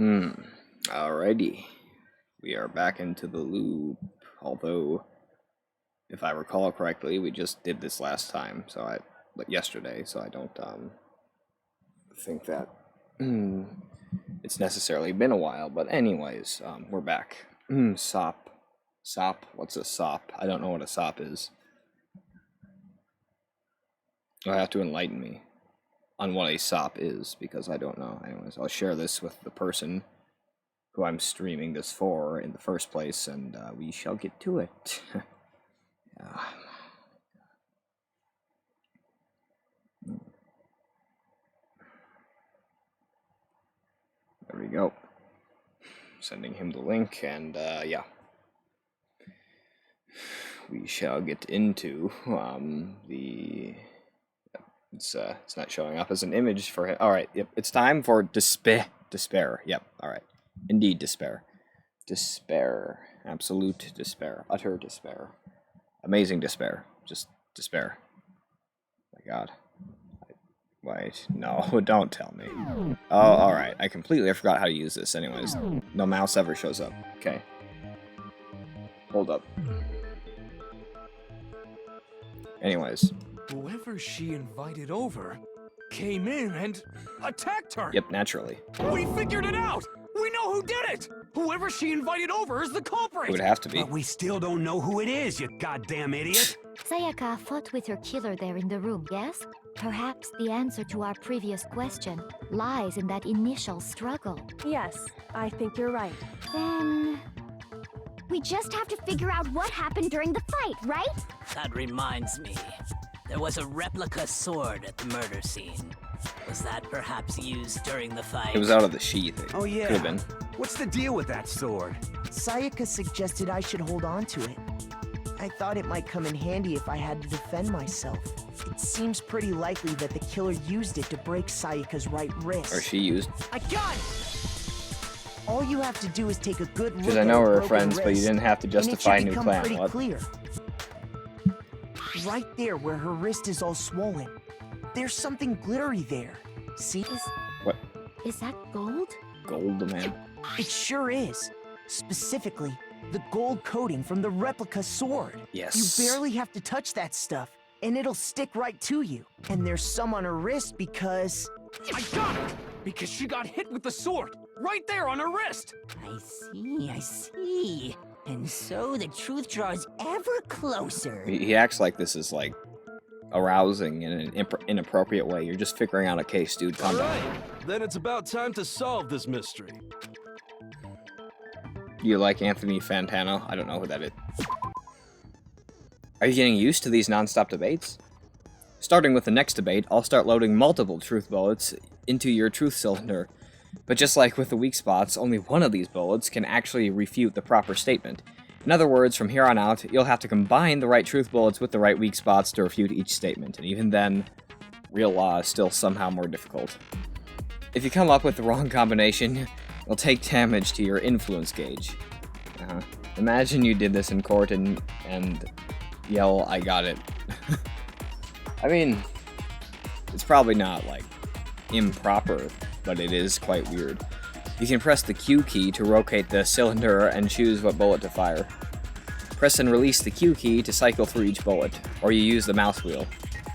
Alrighty. We are back into the loop. Although, if I recall correctly, we just did this last time, yesterday, so I don't think that it's necessarily been a while. But anyways, we're back. Sop. Sop? What's a sop? I don't know what a sop is. You'll have to enlighten me on what a sop is, because I don't know. Anyways, I'll share this with the person who I'm streaming this for in the first place, and we shall get to it. There we go. Sending him the link, and yeah. We shall get into the... It's not showing up as an image for him. Alright, yep, it's time for despair. Yep, alright. Indeed, despair. Despair. Absolute despair. Utter despair. Amazing despair. Just despair. My god. Wait, no, don't tell me. Oh, alright. I completely forgot how to use this anyways. No mouse ever shows up. Okay. Hold up. Anyways. Whoever she invited over came in and attacked her. Yep, naturally. We figured it out! We know who did it! Whoever she invited over is the culprit! It would have to be. But we still don't know who it is, you goddamn idiot! Sayaka fought with her killer there in the room, yes? Perhaps the answer to our previous question lies in that initial struggle. Yes, I think you're right. Then... we just have to figure out what happened during the fight, right? That reminds me. There was a replica sword at the murder scene. Was that perhaps used during the fight? It was out of the sheath. Oh yeah. Could have been. What's the deal with that sword? Sayaka suggested I should hold on to it. I thought it might come in handy if I had to defend myself. It seems pretty likely that the killer used it to break Sayaka's right wrist. Or she used. I got it! All you have to do is take a good look Because at I know her we're broken friends, but you wrist, didn't have to justify a and it new should plan. become What? pretty clear. Right there where her wrist is all swollen. There's something glittery there. See? What? Is that gold? Gold, man. It sure is. Specifically, the gold coating from the replica sword. Yes. You barely have to touch that stuff, and it'll stick right to you. And there's some on her wrist because... I got it! Because she got hit with the sword! Right there on her wrist! I see. And so the truth draws ever closer. He acts like this is, like, arousing in an inappropriate way. You're just figuring out a case, dude. Calm down. Alright, then it's about time to solve this mystery. You like Anthony Fantano? I don't know who that is. Are you getting used to these non-stop debates? Starting with the next debate, I'll start loading multiple truth bullets into your truth cylinder. But just like with the weak spots, only one of these bullets can actually refute the proper statement. In other words, from here on out, you'll have to combine the right truth bullets with the right weak spots to refute each statement, and even then, real law is still somehow more difficult. If you come up with the wrong combination, you'll take damage to your influence gauge. Imagine you did this in court and yell, "I got it." I mean, it's probably not, like, improper, but it is quite weird. You can press the Q key to rotate the cylinder and choose what bullet to fire. Press and release the Q key to cycle through each bullet, or you use the mouse wheel.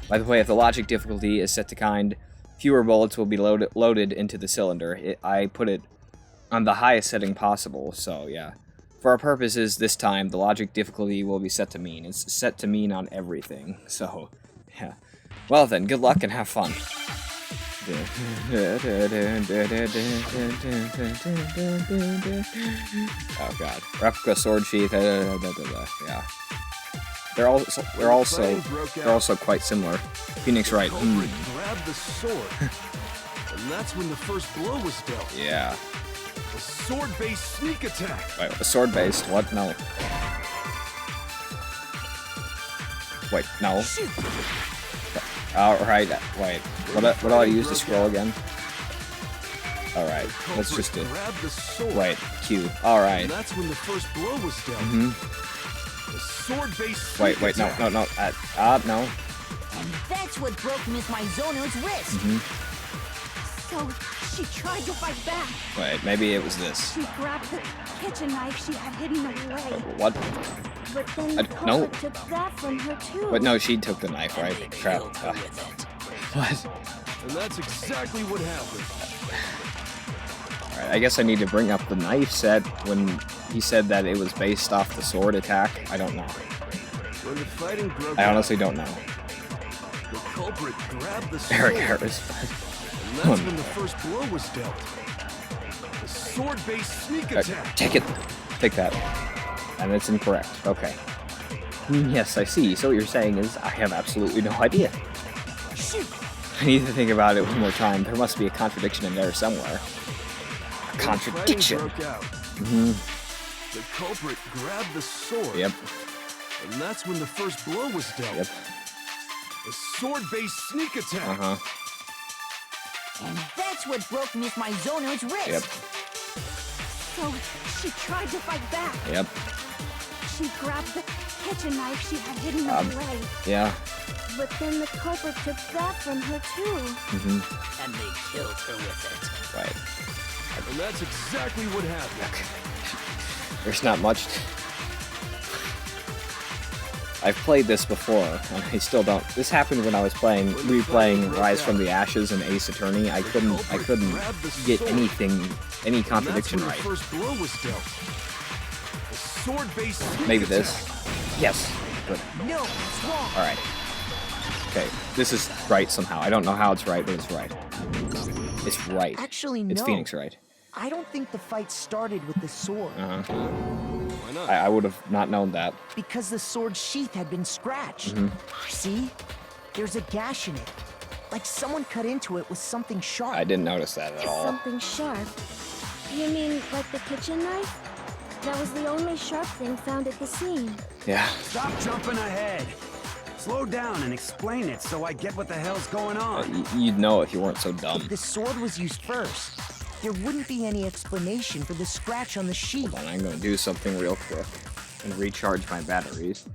By the way, if the logic difficulty is set to kind, fewer bullets will be loaded into the cylinder. I put it on the highest setting possible, so yeah. For our purposes this time, the logic difficulty will be set to mean. It's set to mean on everything, so yeah. Well then, good luck and have fun. Oh god. Replica sword sheath. Yeah. They're also quite similar. Phoenix Wright. Grabbed the sword, and that's when the first blow was dealt. Yeah. A sword-based sneak attack. Wait, a sword-based? What? No. Wait, no. Alright, wait. What do I use to scroll again? Alright, let's just do... Wait, Q. Alright. That's when the first blow was dealt. The sword-based... Wait, no. No. And that's what broke Miss Maizono's wrist. So she tried to fight back. Wait, maybe it was this. She grabbed the kitchen knife she had hidden away. What? But then I- the no. culprit took that from her too. But no, she took the knife, right? They Crap. killed her with it. What? And that's exactly what happened. Alright, I guess I need to bring up the knife set when he said that it was based off the sword attack. I don't know. When the fighting broke I honestly don't know. out, the culprit grabbed the sword. Eric Harris. And that's when the first blow was dealt. The sword-based sneak attack. Take it. Take that. And it's incorrect. Okay. Yes, I see. So what you're saying is I have absolutely no idea. Shoot! I need to think about it one more time. There must be a contradiction in there somewhere. A contradiction. When the fighting broke out, Mm-hmm. the culprit grabbed the sword. Yep. And that's when the first blow was dealt. Yep. The sword-based sneak attack. Uh-huh. And that's what broke Miss Maizono's wrist. Yep. So she tried to fight back. Yep. She grabbed the kitchen knife she had hidden away. Yeah. But then the culprit took that from her too. Mm-hmm. And they killed her with it. Right. And that's exactly what happened. There's not much. I've played this before, and I still don't. This happened when I was replaying Rise from the Ashes and Ace Attorney. I couldn't get anything, any contradiction And right. that's when the first blow was dealt. The sword-based sneak Maybe this. attack. Yes. Good. No, it's wrong. All right. Okay. This is right somehow. I don't know how it's right, but it's right. It's right. Actually, no. It's Phoenix right. I don't think the fight started with the sword. Uh-huh. Why not? I would have not known that. Because the sword's sheath had been scratched. Mhm. See? There's a gash in it. Like someone cut into it with something sharp. I didn't notice that at all. Something sharp. You mean like the kitchen knife? That was the only sharp thing found at the scene. Yeah. Stop jumping ahead. Slow down and explain it so I get what the hell's going on. You'd know if you weren't so dumb. If the sword was used first, there wouldn't be any explanation for the scratch on the sheath. Hold on, I'm gonna do something real quick and recharge my batteries.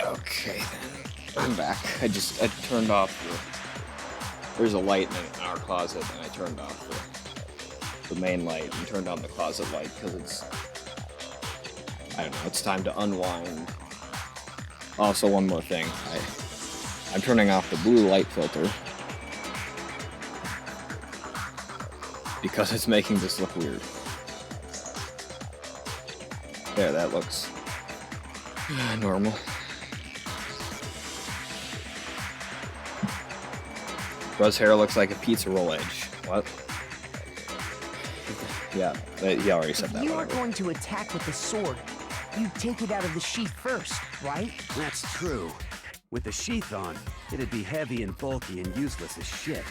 Okay then, I'm back. I turned off there's a light in our closet and I turned off the main light and turned on the closet light because it's, I don't know, it's time to unwind. Also, one more thing. I'm turning off the blue light filter because it's making this look weird. There, that looks normal. Russ' hair looks like a pizza roll edge. What? Yeah, he already said If that. you were Whatever. going to attack with the sword, you'd take it out of the sheath first, right? That's true. With the sheath on, it'd be heavy and bulky and useless as shit.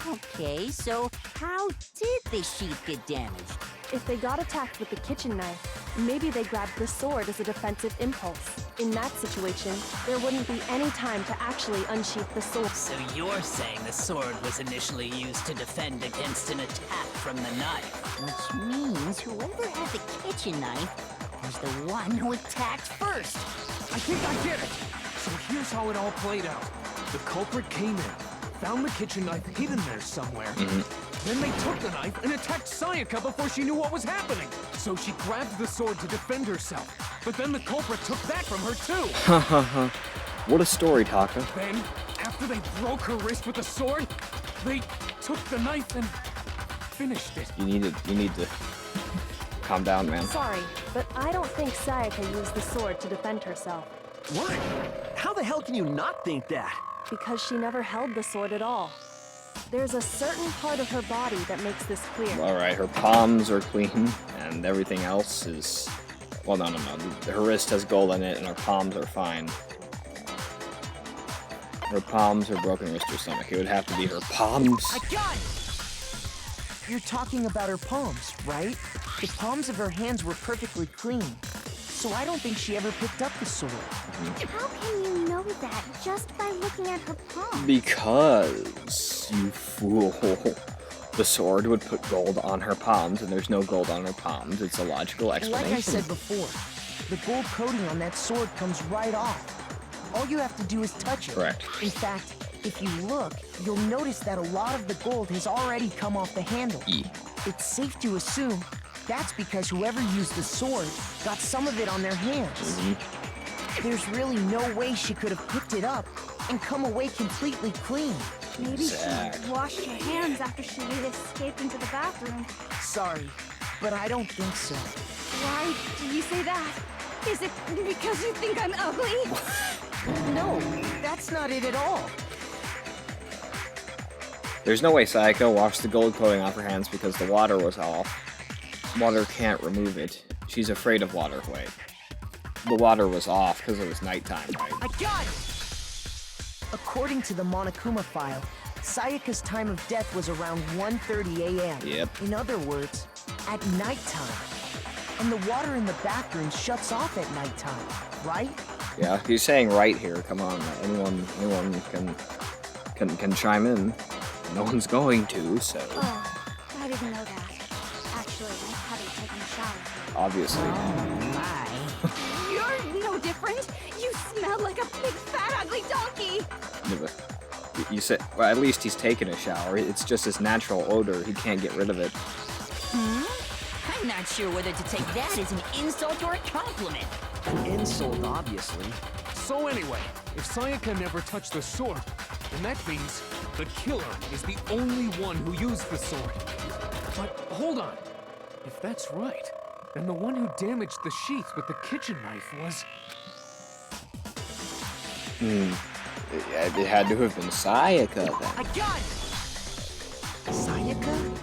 Okay, so how did the sheath get damaged? If they got attacked with the kitchen knife, maybe they grabbed the sword as a defensive impulse. In that situation, there wouldn't be any time to actually unsheath the sword. So you're saying the sword was initially used to defend against an attack from the knife? Which means whoever had the kitchen knife was the one who attacked first. I think I get it. So here's how it all played out. The culprit came in, found the kitchen knife hidden there somewhere. Then they took the knife and attacked Sayaka before she knew what was happening. So she grabbed the sword to defend herself. But then the culprit took that from her too. What a story, Taka. Then, after they broke her wrist with the sword, they took the knife and finished it. You need to calm down, man. Sorry, but I don't think Sayaka used the sword to defend herself. What? How the hell can you not think that? Because she never held the sword at all. There's a certain part of her body that makes this clear. All right, her palms are clean, and everything else is. Well, no. Her wrist has gold in it, and her palms are fine. Her palms, her broken wrist, or stomach. It would have to be her palms. I got it! You're talking about her palms, right? The palms of her hands were perfectly clean. So I don't think she ever picked up the sword. How can you know that just by looking at her palm? Because, you fool. the sword would put gold on her palms, and there's no gold on her palms. It's a logical explanation. Like I said before, the gold coating on that sword comes right off. All you have to do is touch it. Correct. In fact, if you look, you'll notice that a lot of the gold has already come off the handle. It's safe to assume that's because whoever used the sword got some of it on their hands. There's really no way she could have picked it up and come away completely clean. Maybe she washed her hands after she escaped into the bathroom. Sorry, but I don't think so. Why do you say that? Is it because you think I'm ugly? No, that's not it at all. There's no way Sayaka washed the gold coating off her hands because the water was off. Water can't remove it. She's afraid of water. Wait. The water was off because it was nighttime, right? I got it! According to the Monokuma file, Sayaka's time of death was around 1:30 a.m. Yep. In other words, at nighttime. And the water in the bathroom shuts off at nighttime, right? Yeah, he's saying right here. Come on, anyone can chime in. No one's going to, so Oh, I didn't know that. Actually, I haven't taken a shower. obviously. You're no different. You smell like a big, fat, ugly donkey. You said, well, at least he's taking a shower. It's just his natural odor. He can't get rid of it. I'm not sure whether to take that as an insult or a compliment. An insult, obviously. So anyway, if Sayaka never touched the sword, then that means the killer is the only one who used the sword. But hold on. If that's right, then the one who damaged the sheath with the kitchen knife was... It had to have been Sayaka then. I got it! Sayaka?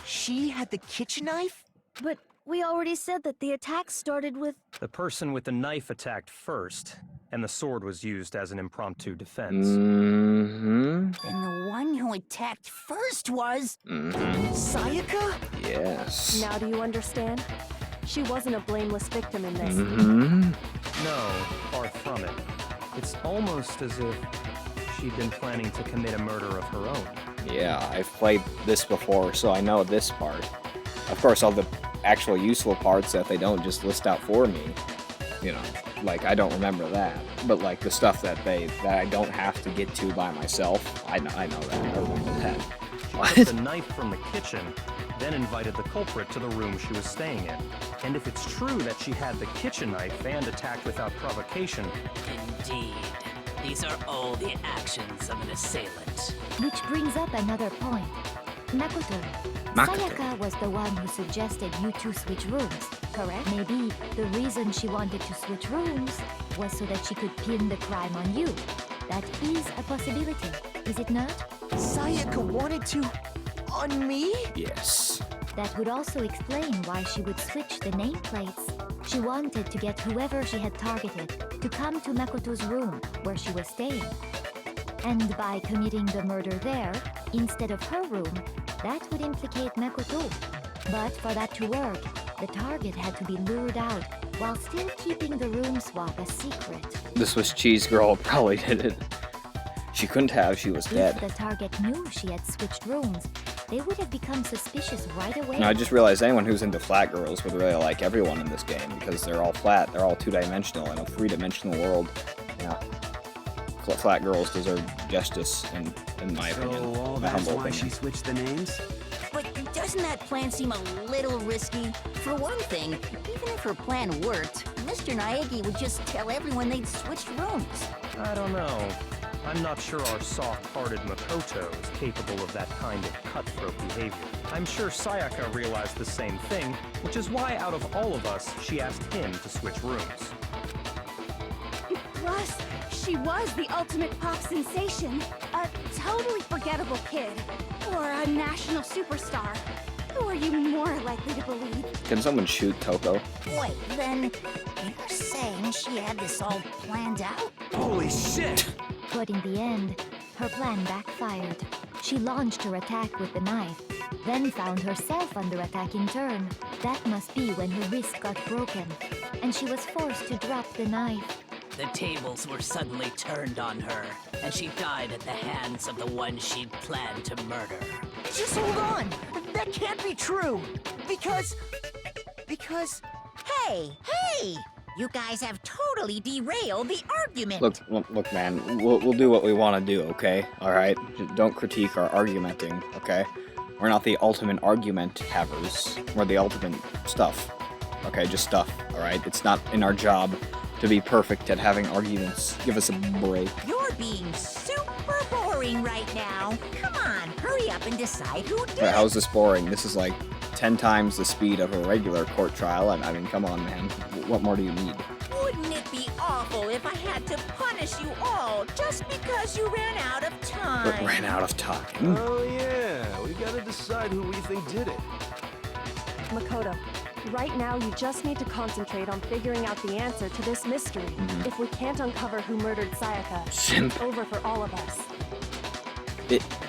She had the kitchen knife? But we already said that the attack started with... The person with the knife attacked first, and the sword was used as an impromptu defense. And the one who attacked first was... Sayaka? Yes. Now do you understand? She wasn't a blameless victim in this. No, far from it. It's almost as if she'd been planning to commit a murder of her own. Yeah, I've played this before, so I know this part. Of course, all the actual useful parts that they don't just list out for me, you know, like, I don't remember that. But, like, the stuff that I don't have to get to by myself, I know that. I remember that. She took the knife from the kitchen, then invited the culprit to the room she was staying in. And if it's true that she had the kitchen knife and attacked without provocation... Indeed. These are all the actions of an assailant. Which brings up another point. Makoto. Sayaka was the one who suggested you two switch rooms, correct? Maybe the reason she wanted to switch rooms was so that she could pin the crime on you. That is a possibility, is it not? Sayaka wanted to... on me? Yes. That would also explain why she would switch the nameplates. She wanted to get whoever she had targeted to come to Makoto's room where she was staying. And by committing the murder there, instead of her room, that would implicate Makoto. But for that to work, the target had to be lured out while still keeping the room swap a secret. This was Cheese Girl probably did it. She couldn't have, she was dead. If the target knew she had switched rooms, they would have become suspicious right away. No, I just realized anyone who's into flat girls would really like everyone in this game because they're all flat, they're all two-dimensional in a three-dimensional world. Yeah. Flat girls deserve justice, in my opinion. So all my that's humble why opinion. she switched the names? But doesn't that plan seem a little risky? For one thing, even if her plan worked, Mr. Naegi would just tell everyone they'd switched rooms. I don't know. I'm not sure our soft-hearted Makoto is capable of that kind of cutthroat behavior. I'm sure Sayaka realized the same thing, which is why out of all of us, she asked him to switch rooms. Plus, she was the ultimate pop sensation. A totally forgettable kid. Or a national superstar. Who are you more likely to believe? Can someone shoot Toko? Wait, then you're saying she had this all planned out? Holy shit! But in the end, her plan backfired. She launched her attack with the knife, then found herself under attack in turn. That must be when her wrist got broken, and she was forced to drop the knife. The tables were suddenly turned on her, and she died at the hands of the one she'd planned to murder. Just hold on! That can't be true! Because... Hey! You guys have totally derailed the argument. Look, man. We'll do what we want to do, okay? All right. Don't critique our argumenting, okay? We're not the ultimate argument havers. We're the ultimate stuff. Okay, just stuff. All right. It's not in our job to be perfect at having arguments. Give us a break. You're being super boring right now. Come on, hurry up and decide who did Wait, it. how's this boring? This is like 10 times the speed of a regular court trial. I mean, come on, man. What more do you need? Wouldn't it be awful if I had to punish you all just because you ran out of time? Ran out of time. Oh yeah, we gotta decide who we think did it. Makoto, right now you just need to concentrate on figuring out the answer to this mystery. If we can't uncover who murdered Sayaka, it's over for all of us.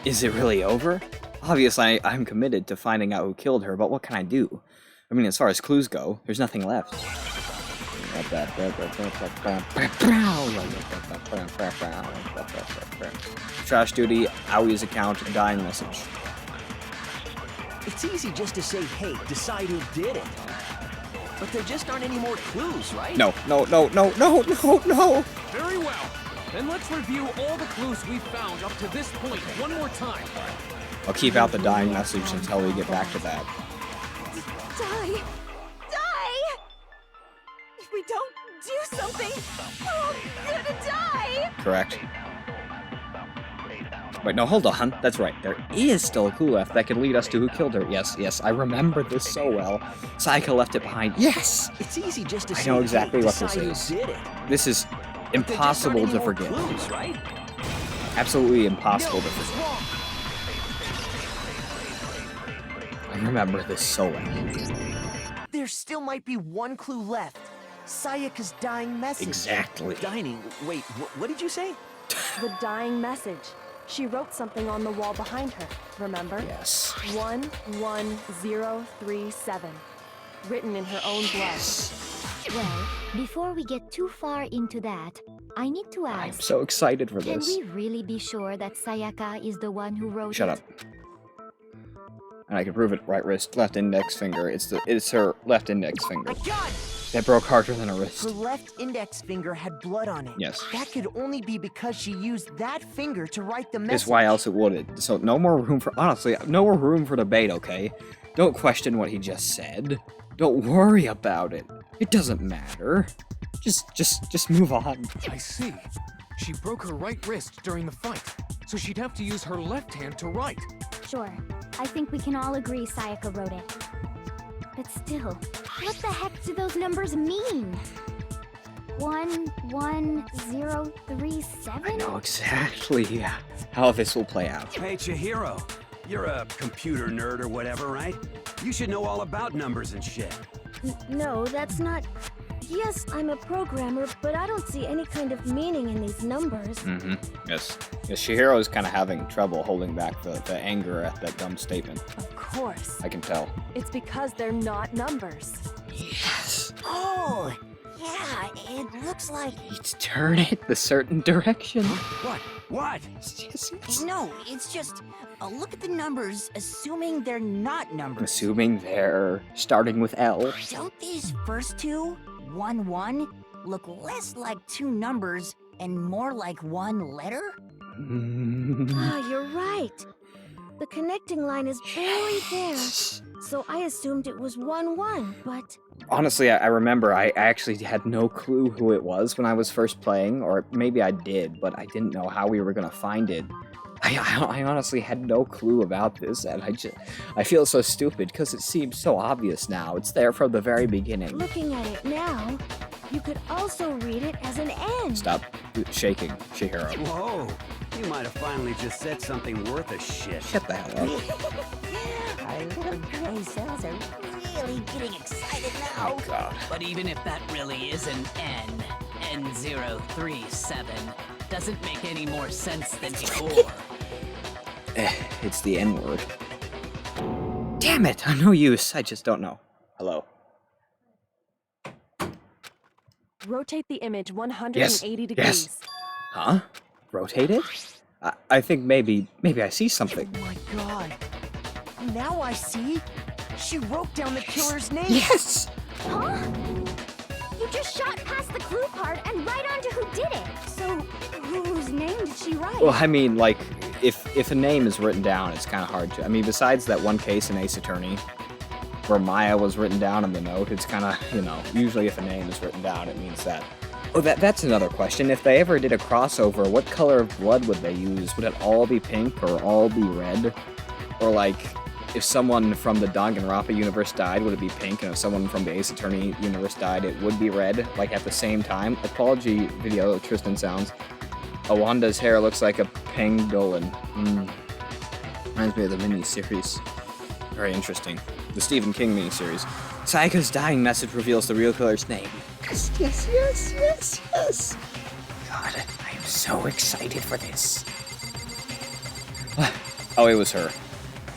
Is it really over? Obviously, I'm committed to finding out who killed her, but what can I do? I mean, as far as clues go, there's nothing left. Trash duty, Aui's account, dying message. it's easy just to say, hey, decide who did it. But there just aren't any more clues, right? No. Very well. Then let's review all the clues we've found up to this point one more time. I'll keep out the dying message until we get back to that. Die! If we don't do something, we're all gonna die! Correct. Wait, no, hold on. That's right. There is still a clue left that could lead us to who killed her. Yes, I remember this so well. Sayaka left it behind. Yes! It's easy just to I say, know exactly hey, what this decide is. who did it. This is There just aren't impossible any to more forget. clues, right? Absolutely impossible No, to it's forget. wrong. I remember this so well. There still might be one clue left. Sayaka's dying message. Exactly. Wait, what did you say? The dying message. She wrote something on the wall behind her, remember? Yes. 11037. Written in her own blood. Well, before we get too far into that, I need to I'm ask, so excited for can this. we really be sure that Sayaka is the one who wrote Shut it? up. And I can prove it. Right wrist, left index finger. It's her left index finger. God! That broke harder than a wrist. Her left index finger had blood on it. Yes. That could only be because she used that finger to write the message. Is why else it would. So no more room for, honestly, no more room for debate, okay? Don't question what he just said. Don't worry about it. It doesn't matter. Just move on. I see. She broke her right wrist during the fight, so she'd have to use her left hand to write. Sure. I think we can all agree Sayaka wrote it. But still, what the heck do those numbers mean? 11037? I know exactly how this will play out. Hey, Chihiro. You're a computer nerd or whatever, right? You should know all about numbers and shit. No, that's not... Yes, I'm a programmer, but I don't see any kind of meaning in these numbers. Yes. Chihiro's kind of having trouble holding back the anger at that dumb statement. Of course. I can tell. It's because they're not numbers. Yes. Oh, yeah, it looks like... Let's turn it the certain direction. What? No, it's just... look at the numbers, assuming they're not numbers. Assuming they're starting with L. Don't these first two, 1-1, look less like two numbers and more like one letter? Ah, you're right. The connecting line is barely there. So I assumed it was 1-1, but... Honestly, I remember I actually had no clue who it was when I was first playing, or maybe I did, but I didn't know how we were gonna find it. I honestly had no clue about this, and I feel so stupid because it seems so obvious now. It's there from the very beginning. Looking at it now, you could also read it as an N. Stop shaking, Chihiro. Whoa. You might have finally just said something worth a shit. Shut the hell up. Our little gray cells are really getting excited now. Oh god. But even if that really is an N, N037, doesn't make any more sense than before. It's the N-word. Damn it, I'm no use. I just don't know. Hello. Rotate the image 180 degrees. Yes. Huh? Rotate it? I think maybe I see something. Oh my god. Now I see. She wrote down the killer's name. Yes! Huh? You just shot past the clue part and right onto who did it. So, whose name did she write? Well, I mean, like, if a name is written down, it's kind of hard to... I mean, besides that one case in Ace Attorney, where Maya was written down in the note, it's kind of, you know, usually if a name is written down, it means that... Oh, that's another question. If they ever did a crossover, what color of blood would they use? Would it all be pink or all be red? Or, like, if someone from the Danganronpa universe died, would it be pink? And if someone from the Ace Attorney universe died, it would be red, like, at the same time? Apology video, Tristan Sounds. Awanda's hair looks like a pangolin. Reminds me of the mini-series. Very interesting. The Stephen King mini-series. Sayaka's dying message reveals the real killer's name. Yes. God, I am so excited for this. Oh, it was her.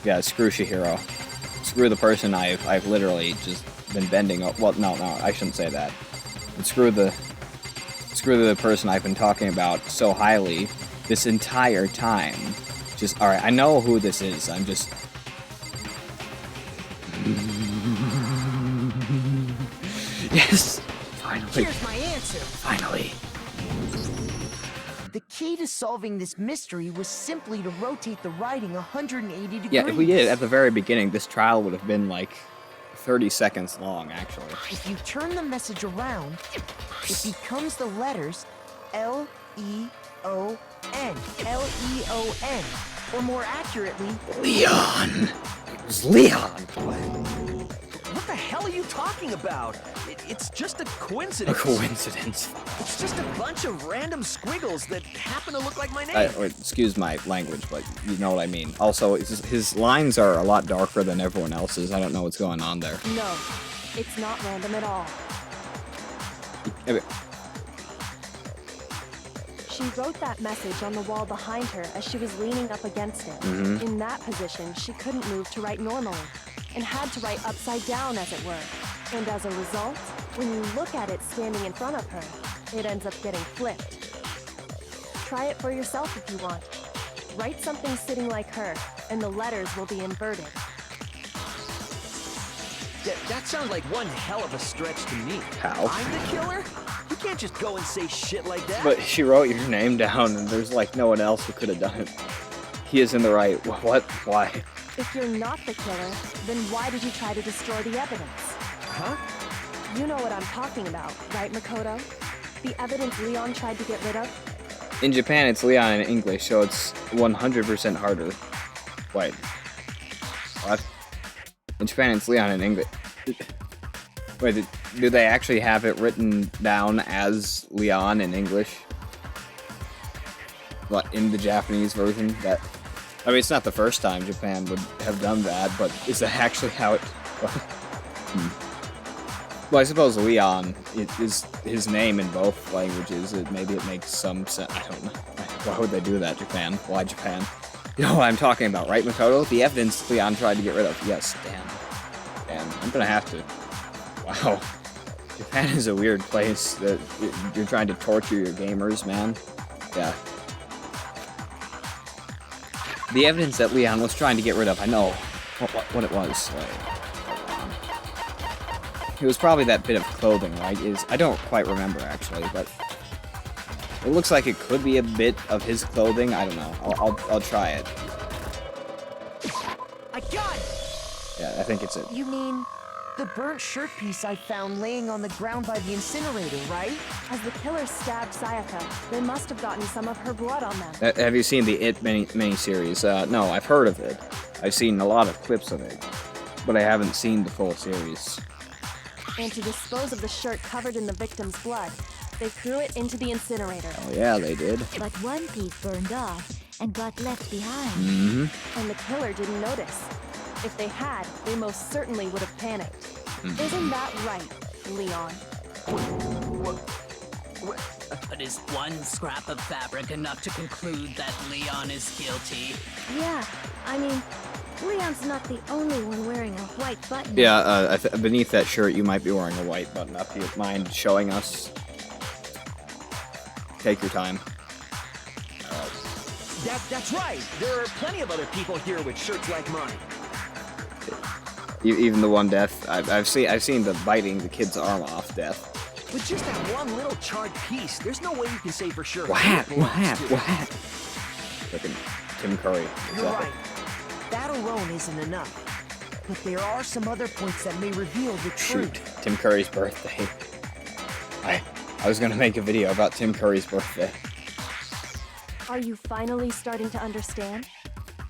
Yeah, screw Shihiro. Screw the person I've literally just been bending up. Well, no, I shouldn't say that. And screw the person I've been talking about so highly this entire time. Just, alright, I know who this is. I'm just... Yes! Finally. Here's my answer. Finally. The key to solving this mystery was simply to rotate the writing 180 degrees. Yeah, if we did it at the very beginning, this trial would have been like 30 seconds long, actually. If you turn the message around, it becomes the letters L-E-O-N. L-E-O-N. Or more accurately... Leon! It was Leon! What the hell are you talking about? It's just a coincidence. A coincidence. It's just a bunch of random squiggles that happen to look like my name. Excuse my language, but you know what I mean. Also, his lines are a lot darker than everyone else's. I don't know what's going on there. No, it's not random at all. She wrote that message on the wall behind her as she was leaning up against it. In that position, she couldn't move to write normally, and had to write upside down, as it were. And as a result, when you look at it standing in front of her, it ends up getting flipped. Try it for yourself if you want. Write something sitting like her, and the letters will be inverted. That sounds like one hell of a stretch to me. How? I'm the killer? You can't just go and say shit like that. But she wrote your name down, and there's like no one else who could have done it. He is in the right. What? Why? If you're not the killer, then why did you try to destroy the evidence? Huh? You know what I'm talking about, right, Makoto? The evidence Leon tried to get rid of? In Japan, it's Leon in English, so it's 100% harder. Wait. What? In Japan, it's Leon in English. Wait, do they actually have it written down as Leon in English? What, in the Japanese version? I mean, it's not the first time Japan would have done that, but is that actually how it... Well, I suppose Leon is his name in both languages. Maybe it makes some sense. I don't know. Why would they do that, Japan? Why Japan? You know what I'm talking about, right, Makoto? The evidence Leon tried to get rid of. Yes, damn. I'm gonna have to. Wow. Japan is a weird place that you're trying to torture your gamers, man. Yeah. The evidence that Leon was trying to get rid of, I know what it was. It was probably that bit of clothing, right? I don't quite remember, actually, but it looks like it could be a bit of his clothing. I don't know. I'll try it. I got it! Yeah, I think it's it. You mean the burnt shirt piece I found laying on the ground by the incinerator, right? As the killer stabbed Sayaka, they must have gotten some of her blood on them. Have you seen the It mini-series? No, I've heard of it. I've seen a lot of clips of it, but I haven't seen the full series. And to dispose of the shirt covered in the victim's blood, they threw it into the incinerator. Oh yeah, they did. But one piece burned off and got left behind. And the killer didn't notice. If they had, they most certainly would have panicked. Isn't that right, Leon? But is one scrap of fabric enough to conclude that Leon is guilty? Yeah, I mean, Leon's not the only one wearing a white button. Yeah, beneath that shirt you might be wearing a white button up. Do you mind showing us? Take your time. That's right. There are plenty of other people here with shirts like mine. Even the one death, I've seen the biting the kid's arm off death. With just that one little charred piece, there's no way you can say for sure. What? Looking Tim Curry. You're right. That alone isn't enough. But there are some other points that may reveal the truth. Shoot, Tim Curry's birthday. I was gonna make a video about Tim Curry's birthday. Are you finally starting to understand?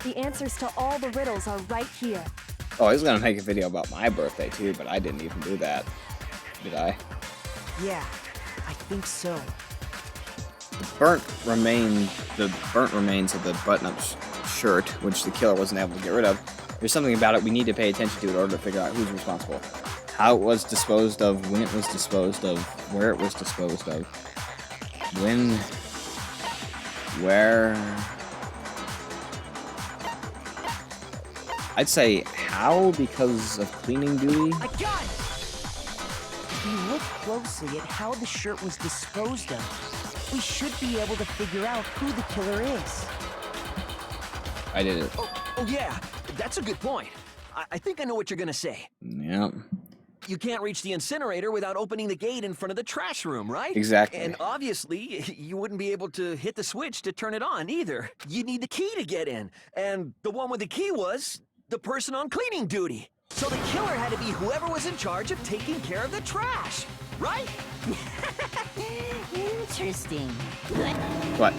The answers to all the riddles are right here. Oh, I was gonna make a video about my birthday too, but I didn't even do that. Did I? Yeah, I think so. The burnt remains of the button-up shirt, which the killer wasn't able to get rid of. There's something about it we need to pay attention to in order to figure out who's responsible. How it was disposed of, when it was disposed of, where it was disposed of. When, where... I'd say how, because of cleaning duty? I got it! If you look closely at how the shirt was disposed of, we should be able to figure out who the killer is. I did it. Oh yeah, that's a good point. I think I know what you're gonna say. Yep. You can't reach the incinerator without opening the gate in front of the trash room, right? Exactly. And obviously, you wouldn't be able to hit the switch to turn it on either. You need the key to get in. And the one with the key was the person on cleaning duty. So the killer had to be whoever was in charge of taking care of the trash, right? Interesting. What?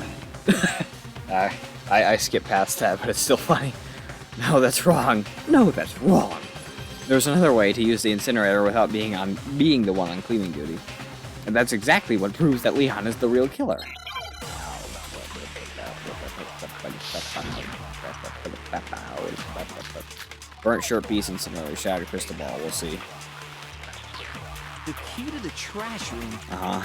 I skipped past that, but it's still funny. No, that's wrong. No, that's wrong. There's another way to use the incinerator without being the one on cleaning duty. And that's exactly what proves that Leon is the real killer. Burnt shirt piece, incinerator, shattered crystal ball, we'll see. The key to the trash room. Uh-huh.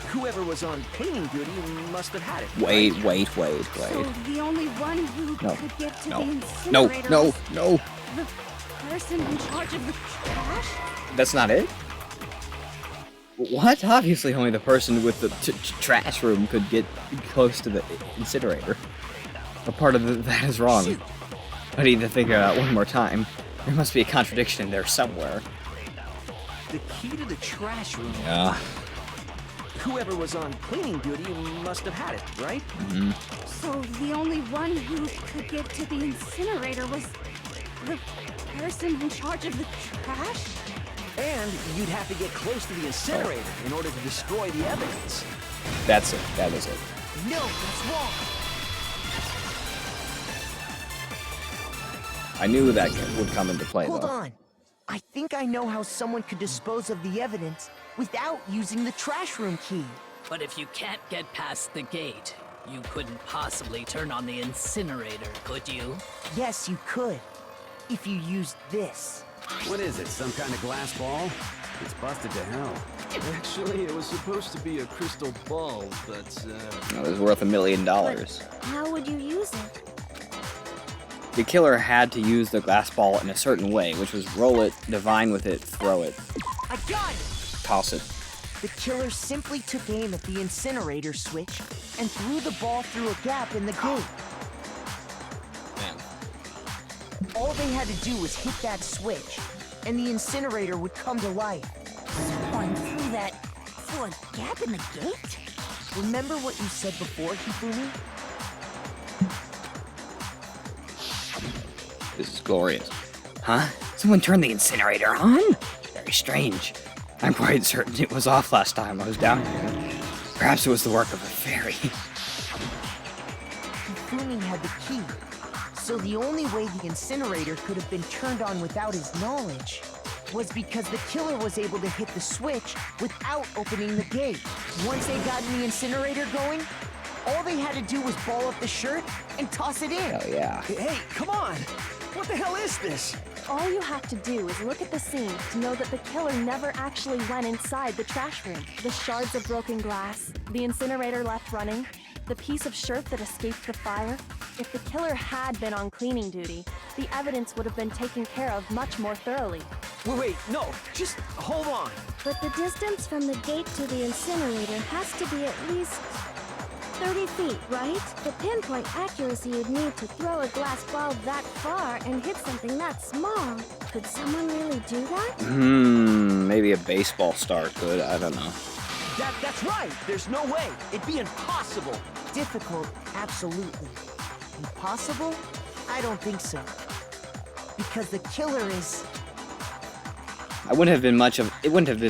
Whoever was on cleaning duty must have had it. Wait. So the only one who could get to the incinerator No. the person in charge of the trash? That's not it? What? Obviously only the person with the trash room could get close to the incinerator. A part of that is wrong. Shoot. I need to figure it out one more time. There must be a contradiction in there somewhere. The key to the trash room. Yeah. Whoever was on cleaning duty must have had it, right? Mm-hmm. So the only one who could get to the incinerator was the person in charge of the trash? And you'd have to get close to the incinerator in order to destroy the evidence. That's it. That is it. No, that's wrong. I knew that would come into play, Hold though. on. I think I know how someone could dispose of the evidence without using the trash room key. But if you can't get past the gate, you couldn't possibly turn on the incinerator, could you? Yes, you could. If you used this. What is it, some kind of glass ball? It's busted to hell. Actually, it was supposed to be a crystal ball, but, It was worth $1 million. How would you use it? The killer had to use the glass ball in a certain way, which was roll it, divine with it, throw it, I got it! toss it. The killer simply took aim at the incinerator switch and threw the ball through a gap in the gate. Man. All they had to do was hit that switch, and the incinerator would come to life. Someone through a gap in the gate? Remember what you said before, Hifumi? This is glorious. Huh? Someone turned the incinerator on? Very strange. I'm quite certain it was off last time I was down here. Perhaps it was the work of a fairy. Hifumi had the key, so the only way the incinerator could have been turned on without his knowledge was because the killer was able to hit the switch without opening the gate. Once they got the incinerator going, all they had to do was ball up the shirt and toss it in. Hell yeah. Hey, come on! What the hell is this? All you have to do is look at the scene to know that the killer never actually went inside the trash room. The shards of broken glass, the incinerator left running, the piece of shirt that escaped the fire. If the killer had been on cleaning duty, the evidence would have been taken care of much more thoroughly. Wait, no, just hold on. But the distance from the gate to the incinerator has to be at least 30 feet, right? The pinpoint accuracy you'd need to throw a glass ball that far and hit something that small. Could someone really do that? Maybe a baseball star could. I don't know. That's right. There's no way. It'd be impossible. Difficult, absolutely. Impossible? I don't think so. Because the killer is... It wouldn't have been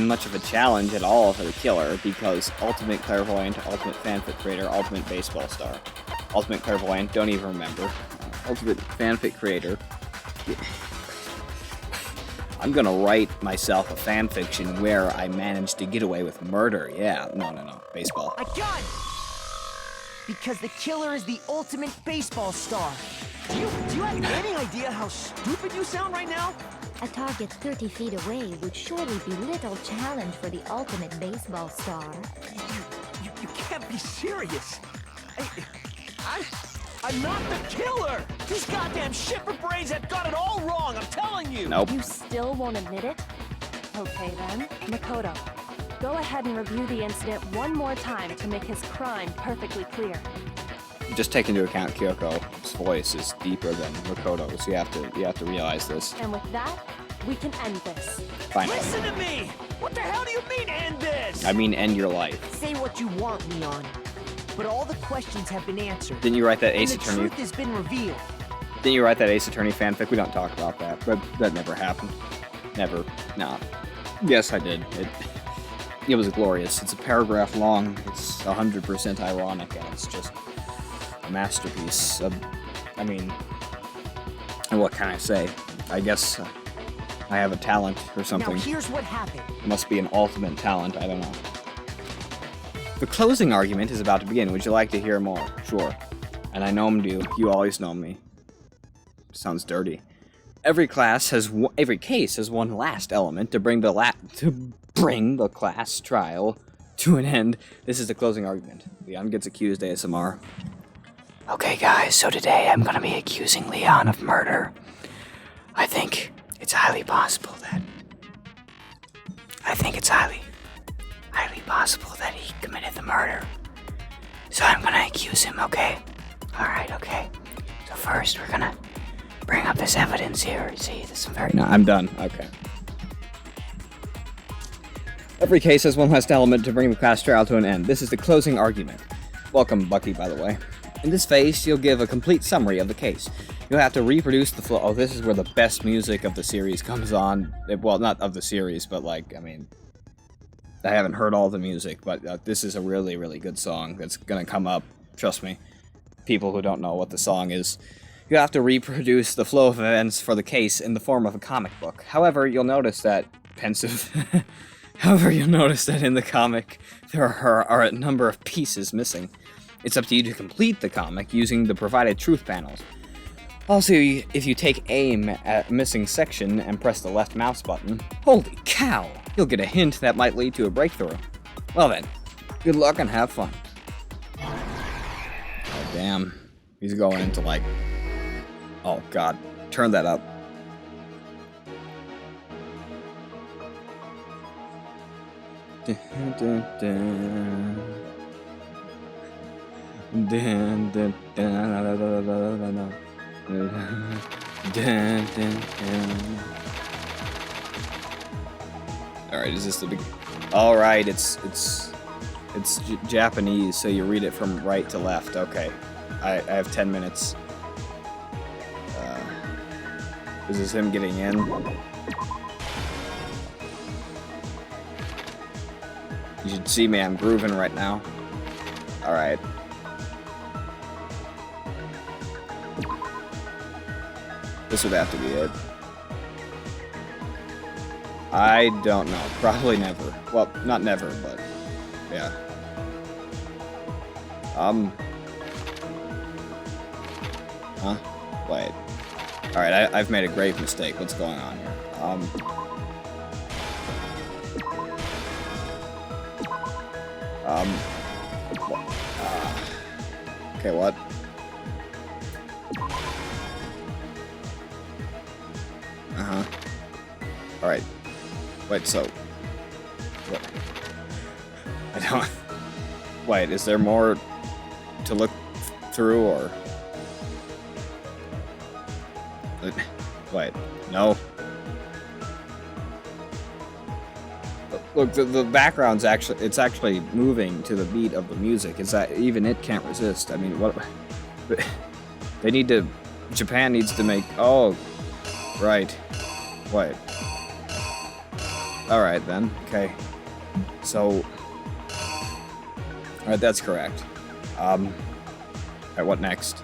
much of a challenge at all for the killer, because Ultimate Clairvoyant, Ultimate Fanfic Creator, Ultimate Baseball Star. Ultimate Clairvoyant, don't even remember. Ultimate Fanfic Creator. I'm gonna write myself a fanfiction where I managed to get away with murder. Yeah, no. Baseball. I got it! Because the killer is the ultimate baseball star. Do you have any idea how stupid you sound right now? A target 30 feet away would surely be little challenge for the ultimate baseball star. You can't be serious. I'm not the killer! These goddamn shipper brains have got it all wrong, I'm telling you! Nope. You still won't admit it? Okay then. Makoto, go ahead and review the incident one more time to make his crime perfectly clear. Just take into account Kyoko's voice is deeper than Makoto's. You have to realize this. And with that, we can end this. Finally. Listen to me! What the hell do you mean, end this? I mean, end your life. Say what you want, Leon. But all the questions have been answered. Didn't you write that Ace and the Attorney? truth has been revealed. Didn't you write that Ace Attorney fanfic? We don't talk about that, but that never happened. Never. No. Yes, I did. It was glorious. It's a paragraph long. It's 100% ironic, and it's just a masterpiece. I mean, and what can I say? I guess I have a talent or something. Now here's what happened. Must be an ultimate talent. I don't know. The closing argument is about to begin. Would you like to hear more? Sure. And I gnome you. You always know me. Sounds dirty. Every case has one last element to bring the class trial to an end. This is the closing argument. Leon gets accused ASMR. Okay, guys. So today I'm gonna be accusing Leon of murder. I think it's highly possible that possible that he committed the murder. So I'm gonna accuse him, okay? Alright, okay. So first we're gonna bring up this evidence here. See, this is very... No, I'm done. Okay. Every case has one last element to bring the class trial to an end. This is the closing argument. Welcome, Bucky, by the way. In this phase, you'll give a complete summary of the case. You'll have to reproduce the flow. Oh, this is where the best music of the series comes on. Well, not of the series, but like, I mean... I haven't heard all the music, but this is a really, really good song that's gonna come up. Trust me. People who don't know what the song is. You have to reproduce the flow of events for the case in the form of a comic book. However, you'll notice that... Pensive. However, you'll notice that in the comic, there are a number of pieces missing. It's up to you to complete the comic using the provided truth panels. Also, if you take aim at a missing section and press the left mouse button, holy cow, you'll get a hint that might lead to a breakthrough. Well then, good luck and have fun. Oh damn, he's going into like... Oh god, turn that up. Dun, dun, dun. Dun, dun, dun, dun, dun, dun. Alright, is this the big... Alright, it's Japanese, so you read it from right to left. Okay. I have 10 minutes. Is this him getting in? You should see me, I'm grooving right now. Alright. This would have to be it. I don't know. Probably never. Well, not never, but yeah. Huh? Wait. Alright, I've made a grave mistake. What's going on here? Okay, what? Uh-huh. Alright. Wait, so... What? I don't... Wait, is there more to look through, or... Wait, no. Look, the background's actually, it's actually moving to the beat of the music. It's that even it can't resist. I mean, what? They need to, Japan needs to make, oh, right. Wait. Alright then, okay. So, alright, that's correct. Alright, what next?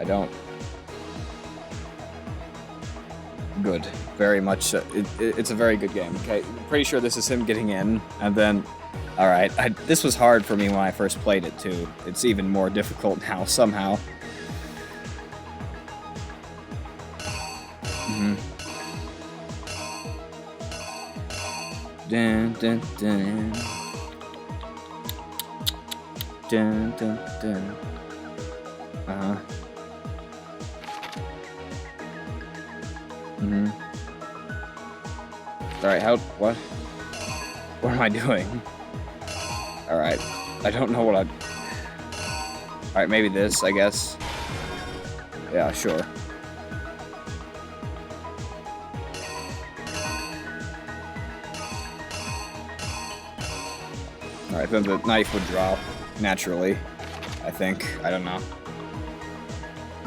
I don't. Good. Very much. It's a very good game. Okay, pretty sure this is him getting in, and then... Alright, this was hard for me when I first played it, too. It's even more difficult now, somehow. Dun, dun, dun. Dun, dun, dun. Alright, what? What am I doing? Alright, I don't know what Alright, maybe this, I guess. Yeah, sure. Alright, then the knife would drop, naturally. I think. I don't know.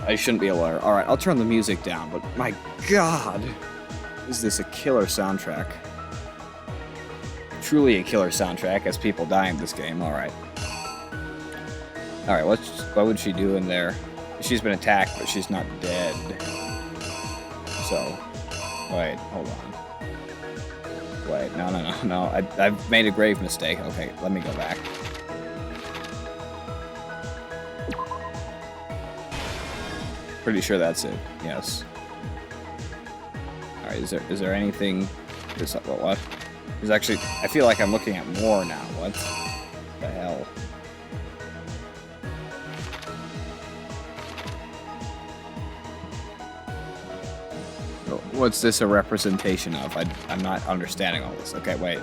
I shouldn't be able to... Alright, I'll turn the music down, but my god! Is this a killer soundtrack? Truly a killer soundtrack, as people die in this game. Alright. Alright, what would she do in there? She's been attacked, but she's not dead. So... Wait, hold on. Wait, no. I've made a grave mistake. Okay, let me go back. Pretty sure that's it. Yes. Alright, is there anything... What? There's actually... I feel like I'm looking at more now. What the hell? What's this a representation of? I'm not understanding all this. Okay, wait.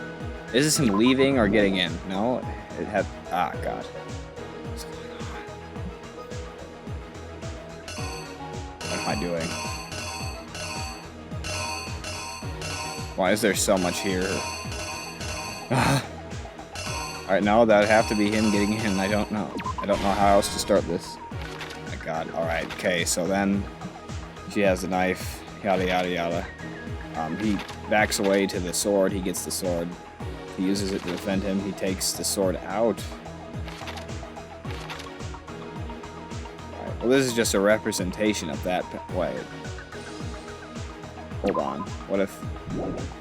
Is this him leaving or getting in? No? It had... Ah, God. What's going on? What am I doing? Why is there so much here? Alright, no, that'd have to be him getting in. I don't know. I don't know how else to start this. Oh my god. Alright, okay, so then she has the knife. Yada yada yada. He backs away to the sword. He gets the sword. He uses it to defend him. He takes the sword out. Alright, well, this is just a representation of that. Wait. Hold on.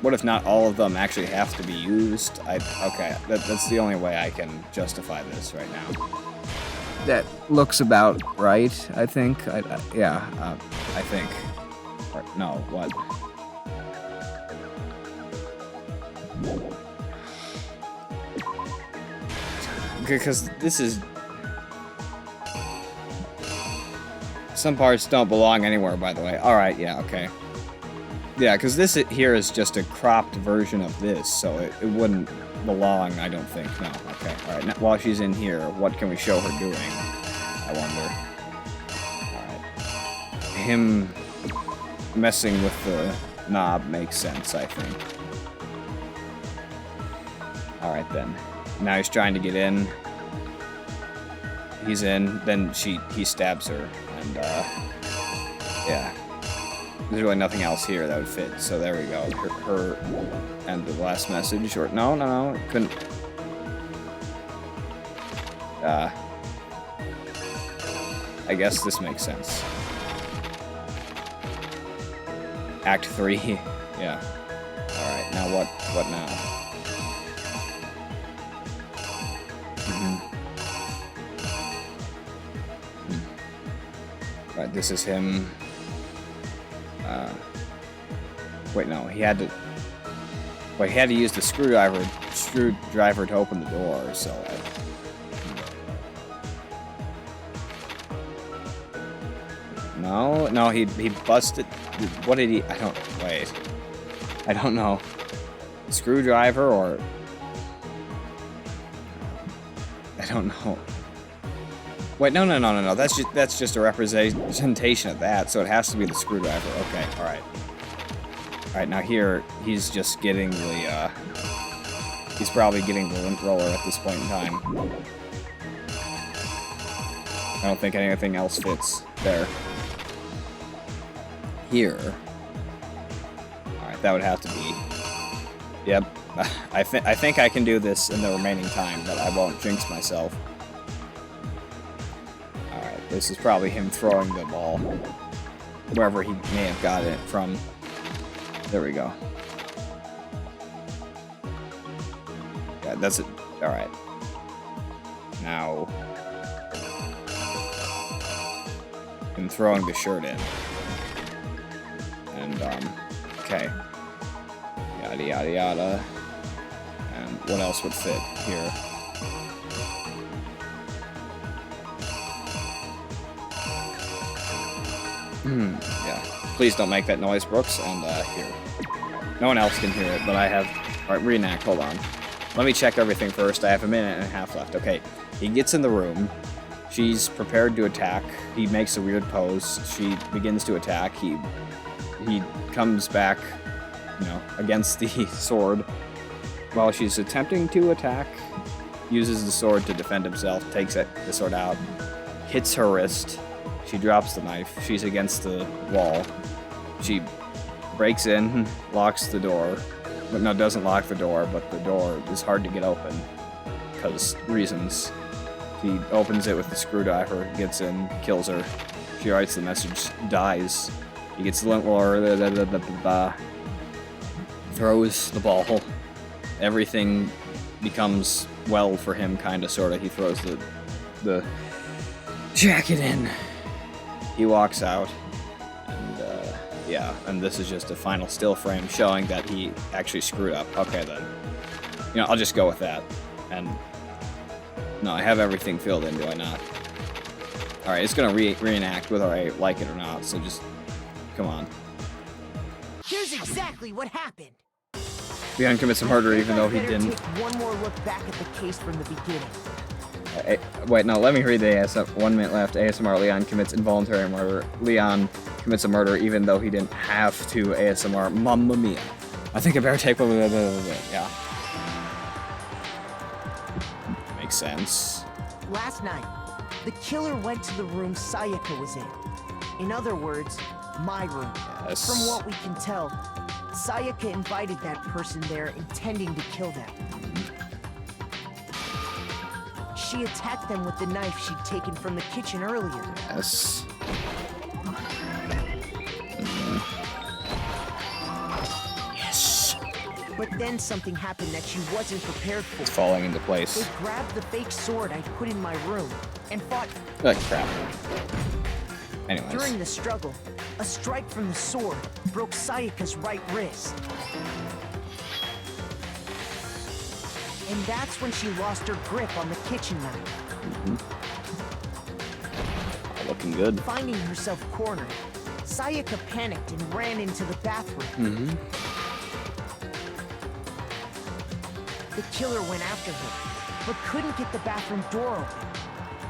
What if not all of them actually have to be used? Okay, that's the only way I can justify this right now. That looks about right, I think. I think. Or, no, what? Because this is... Some parts don't belong anywhere, by the way. Alright, yeah, okay. Yeah, because this here is just a cropped version of this, so it wouldn't belong, I don't think. No, okay. Alright, now, while she's in here, what can we show her doing? I wonder. Alright. Him messing with the knob makes sense, I think. Alright then. Now he's trying to get in. He's in, then he stabs her, and yeah. There's really nothing else here that would fit, so there we go. Her and the last message, or no, it couldn't. I guess this makes sense. Act 3, yeah. Alright, now what now? Right, this is him. Wait, no, he had to... Wait, he had to use the screwdriver to open the door, so... No, he busted. What did he? Wait. I don't know. Screwdriver or I don't know. Wait, no. That's just a representation of that, so it has to be the screwdriver. Okay, all right. All right, now here he's just getting the. He's probably getting the lint roller at this point in time. I don't think anything else fits there. Here. Alright, that would have to be... Yep. I think I can do this in the remaining time, but I won't jinx myself. Alright, this is probably him throwing the ball. Wherever he may have got it from. There we go. Yeah, that's it. Alright. Now... I'm throwing the shirt in. And, okay. Yada, yada, yada. And what else would fit here? Yeah. Please don't make that noise, Brooks. And, here. No one else can hear it, but I have... Alright, reenact, hold on. Let me check everything first. I have a minute and a half left. Okay. He gets in the room. She's prepared to attack. He makes a weird pose. She begins to attack. He comes back, you know, against the sword. While she's attempting to attack, uses the sword to defend himself, takes the sword out, hits her wrist. She drops the knife. She's against the wall. She breaks in, locks the door. But no, doesn't lock the door, but the door is hard to get open because reasons. He opens it with the screwdriver, gets in, kills her. She writes the message, dies. He gets the lint roller, throws the ball. Everything becomes well for him, kinda, sorta. He throws the jacket in. He walks out, and yeah, and this is just a final still frame showing that he actually screwed up. Okay then, you know, I'll just go with that. And no, I have everything filled in, do I not? Alright, it's gonna reenact whether I like it or not, so just... Come on. Here's exactly what happened. Leon commits a murder even though he didn't. Take one more look back at the case from the beginning. Wait, no, let me read the ASMR. 1 minute left. ASMR, Leon commits involuntary murder. Leon commits a murder even though he didn't have to. ASMR, Mamma Mia. I think I better take... Yeah. Makes sense. Last night, the killer went to the room Sayaka was in. In other words, my room. Yes. From what we can tell, Sayaka invited that person there intending to kill them. She attacked them with the knife she'd taken from the kitchen earlier. Yes. Yes. But then something happened that she wasn't prepared for. It's falling into place. They grabbed the fake sword I put in my room and fought. Oh, crap. Anyways. During the struggle, a strike from the sword broke Sayaka's right wrist. And that's when she lost her grip on the kitchen knife. Looking good. Finding herself cornered, Sayaka panicked and ran into the bathroom. The killer went after her, but couldn't get the bathroom door open.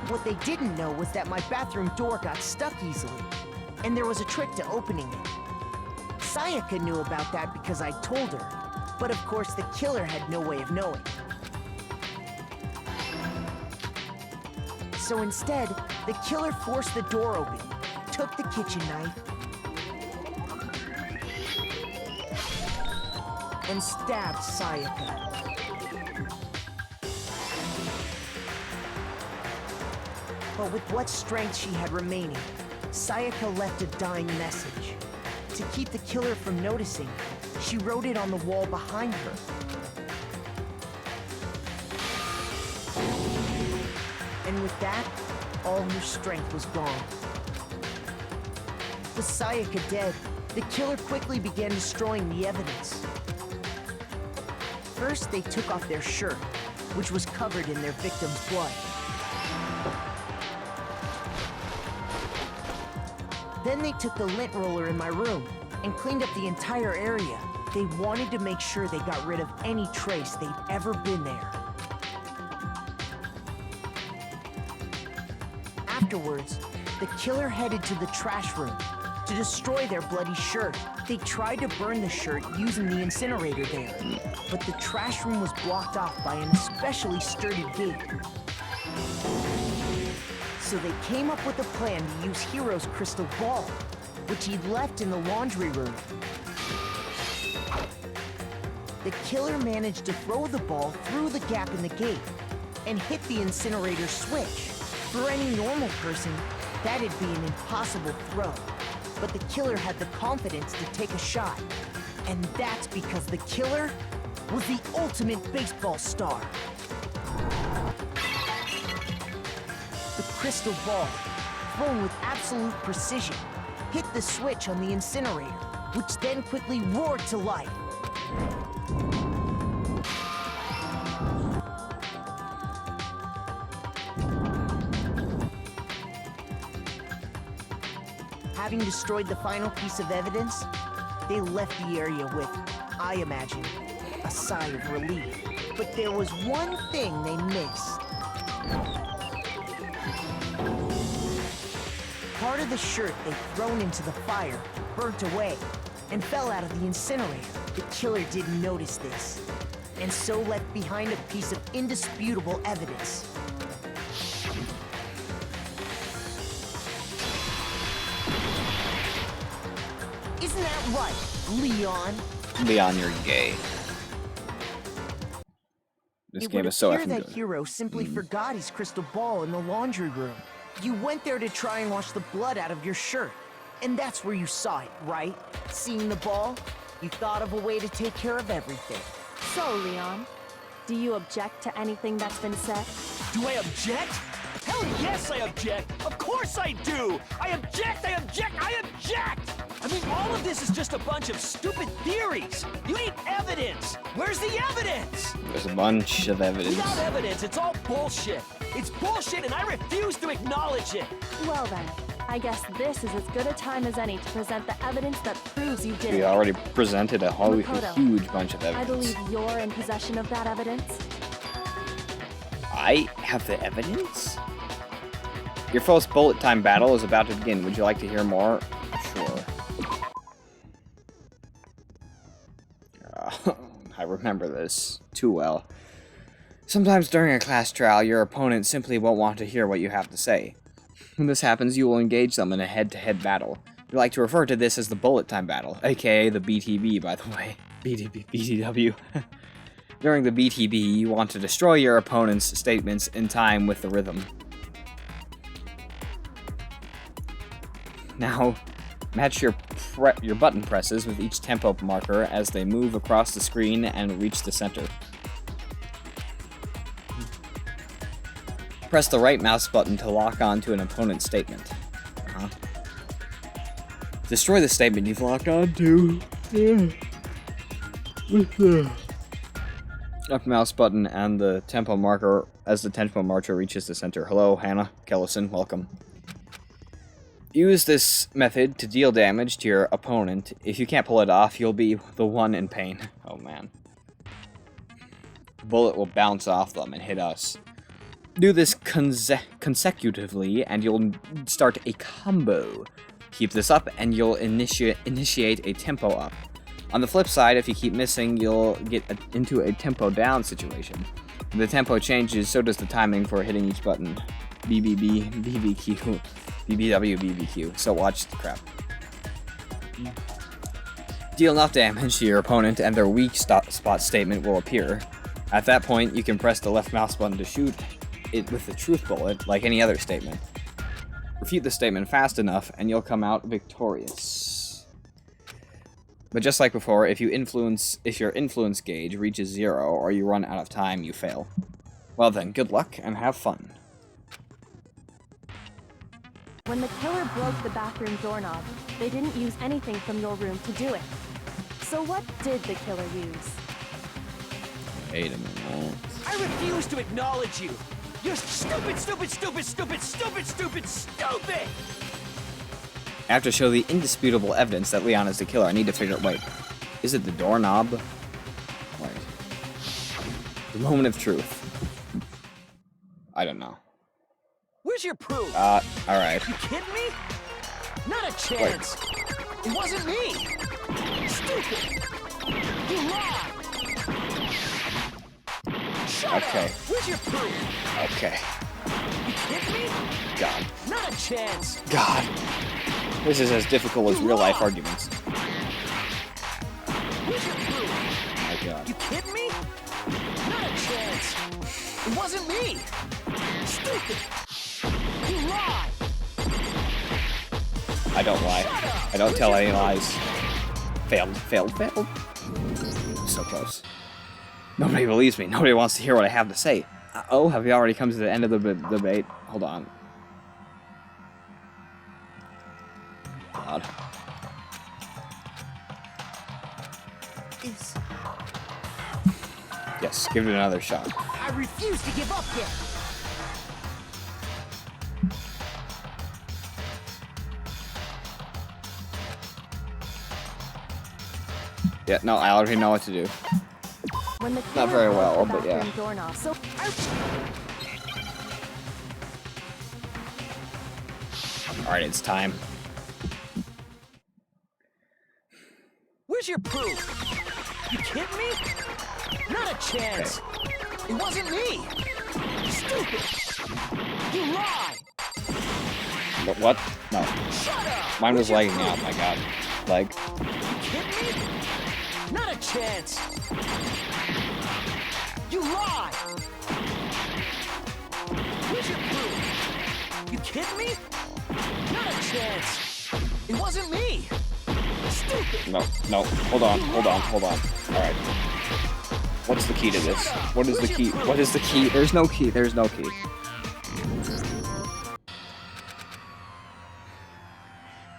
What they didn't know was that my bathroom door got stuck easily, and there was a trick to opening it. Sayaka knew about that because I told her, but of course the killer had no way of knowing. So instead, the killer forced the door open, took the kitchen knife, and stabbed Sayaka. But with what strength she had remaining, Sayaka left a dying message. To keep the killer from noticing, she wrote it on the wall behind her. And with that, all her strength was gone. With Sayaka dead, the killer quickly began destroying the evidence. First, they took off their shirt, which was covered in their victim's blood. Then they took the lint roller in my room and cleaned up the entire area. They wanted to make sure they got rid of any trace they'd ever been there. Afterwards, the killer headed to the trash room to destroy their bloody shirt. They tried to burn the shirt using the incinerator there, but the trash room was blocked off by an especially sturdy gate. So they came up with a plan to use Hero's crystal ball, which he'd left in the laundry room. The killer managed to throw the ball through the gap in the gate and hit the incinerator switch. For any normal person, that'd be an impossible throw. But the killer had the confidence to take a shot. And that's because the killer was the ultimate baseball star. The crystal ball, thrown with absolute precision, hit the switch on the incinerator, which then quickly roared to life. Having destroyed the final piece of evidence, they left the area with, I imagine, a sigh of relief. But there was one thing they missed. Part of the shirt they'd thrown into the fire burnt away and fell out of the incinerator. The killer didn't notice this, and so left behind a piece of indisputable evidence. Isn't that right, Leon? Leon, you're gay. This game is so effing good. That hero simply forgot his crystal ball in the laundry room. You went there to try and wash the blood out of your shirt, and that's where you saw it, right? Seeing the ball, you thought of a way to take care of everything. So, Leon, do you object to anything that's been said? Do I object? Hell yes, I object! Of course I do! I object, I object, I object! I mean, all of this is just a bunch of stupid theories. You need evidence. Where's the evidence? There's a bunch of evidence. Without evidence, it's all bullshit. It's bullshit, and I refuse to acknowledge it. Well then, I guess this is as good a time as any to present the evidence that proves you did it. We already presented a whole huge bunch of evidence. I believe you're in possession of that evidence. I have the evidence? Your first bullet time battle is about to begin. Would you like to hear more? Sure. I remember this too well. Sometimes during a class trial, your opponent simply won't want to hear what you have to say. When this happens, you will engage them in a head-to-head battle. We like to refer to this as the bullet time battle, aka the BTB, by the way. BTW. During the BTB, you want to destroy your opponent's statements in time with the rhythm. Now, match your button presses with each tempo marker as they move across the screen and reach the center. Press the right mouse button to lock on to an opponent's statement. Destroy the statement you've locked on to. With the left mouse button and the tempo marker as the tempo marker reaches the center. Hello, Hannah Kellison, welcome. Use this method to deal damage to your opponent. If you can't pull it off, you'll be the one in pain. Oh man. The bullet will bounce off them and hit us. Do this consecutively and you'll start a combo. Keep this up and you'll initiate a tempo up. On the flip side, if you keep missing, you'll get into a tempo down situation. When the tempo changes, so does the timing for hitting each button. BBB, BBQ, BBW, BBQ. So watch the crap. Deal enough damage to your opponent and their weak spot statement will appear. At that point, you can press the left mouse button to shoot it with the truth bullet, like any other statement. Refute the statement fast enough, and you'll come out victorious. But just like before, if your influence gauge reaches 0 or you run out of time, you fail. Well then, good luck and have fun. When the killer broke the bathroom doorknob, they didn't use anything from your room to do it. So what did the killer use? Wait a minute. I refuse to acknowledge you. You're stupid, stupid, stupid, stupid, stupid, stupid, stupid! I have to show the indisputable evidence that Leon is the killer. I need to figure out. Wait, is it the doorknob? Wait. The moment of truth. I don't know. Where's your proof? Alright. You kidding me? Not a chance. It wasn't me. Stupid. You lied. Shut Okay. up. Where's your proof? Okay. You kidding me? God. Not a chance. God. This is as difficult as real-life arguments. Where's your proof? My God. You kidding me? Not a chance. It wasn't me. Stupid. You lied. I don't lie. I don't tell any lies. Failed. So close. Nobody believes me. Nobody wants to hear what I have to say. Oh, have we already come to the end of the debate? Hold on. God. Yes, give it another shot. I refuse to give up yet. Yeah, no, I already know what to do. When the Not very well, broke but the yeah. bathroom doorknob, so Alright, it's time. Where's your proof? You kidding me? Not a chance. It wasn't me. Stupid. You lied. What? No. Shut up. Mine was lagging out, my God. Lag. You kidding me? Not a chance. You lied. Where's your proof? You kidding me? Not a chance. It wasn't me. Stupid. No. Hold on. Alright. What's the key to this? What is the key? What is the key? There's no key. There's no key.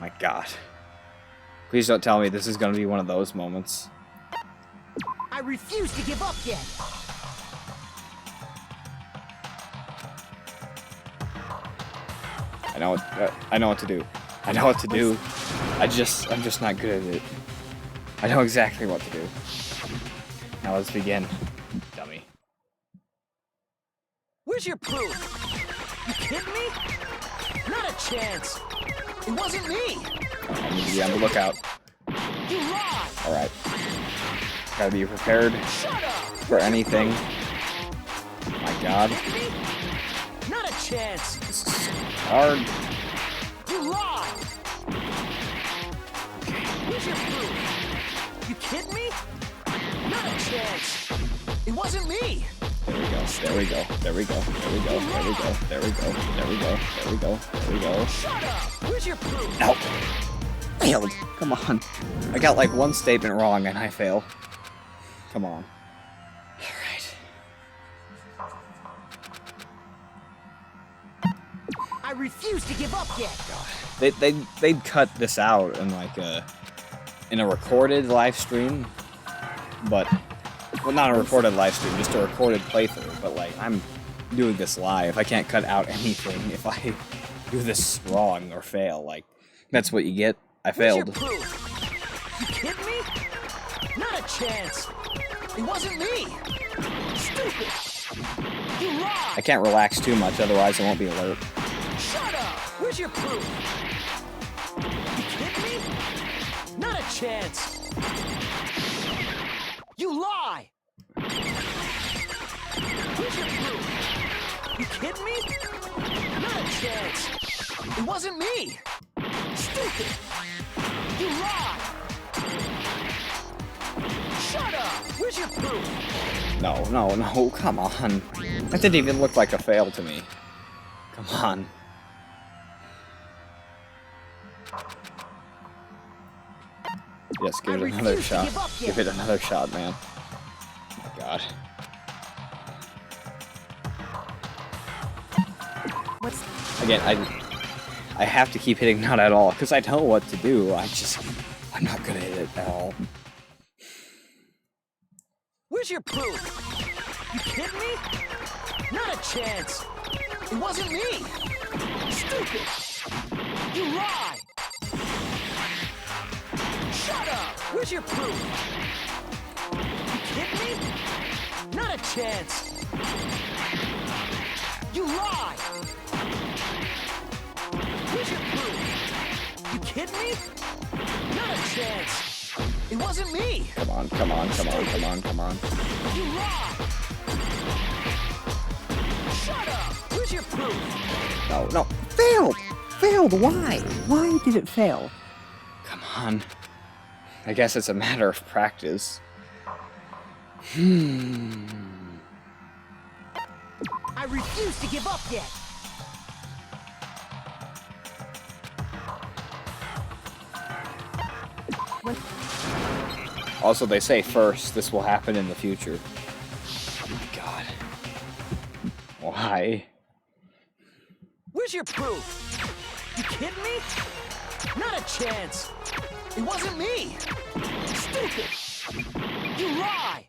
My God. Please don't tell me this is going to be one of those moments. I refuse to give up yet. I know what to do. I know what to do. I'm just not good at it. I know exactly what to do. Now let's begin. Dummy. Where's your proof? You kidding me? Not a chance. It wasn't me. I need to be on the lookout. You lied. Alright. Gotta be prepared Shut up. for anything. My God. Not a chance. This is hard. You lied. Where's your proof? You kidding me? Not a chance. It wasn't me. There we go. Shut up. Where's your proof? Ow. Failed. Come on. I got like one statement wrong and I fail. Come on. I refuse to give up yet. They'd cut this out in like in a recorded live stream, but well, not a recorded live stream, just a recorded playthrough. But like I'm doing this live, I can't cut out anything if I do this wrong or fail. Like that's what you get. I failed. Where's your proof? You kidding me? Not a chance. It wasn't me. Stupid. You lied. I can't relax too much, otherwise I won't be alert. Shut up. Where's your proof? You kidding me? Not a chance. You lie. Where's your proof? You kidding me? Not a chance. It wasn't me. Stupid. You lie. Shut up. Where's your proof? No, come on. That didn't even look like a fail to me. Come on. Yes, give it another shot. Give it another shot, man. Oh my God. Again, I have to keep hitting not at all, because I know what to do. I'm not good at it at all. Where's your proof? You kidding me? Not a chance. It wasn't me. Stupid. You lie. Shut up! Where's your proof? You kidding me? Not a chance! You lie! Where's your proof? You kidding me? Not a chance! It wasn't me! Come on, come on, come on, come on, come on. You lie! Shut up! Where's your proof? No, no. Failed! Failed! Why? Why did it fail? Come on. I guess it's a matter of practice. I refuse to give up yet. Also, they say first, this will happen in the future. Oh my god. Why? Where's your proof? You kidding me? Not a chance! It wasn't me! Stupid! You lie!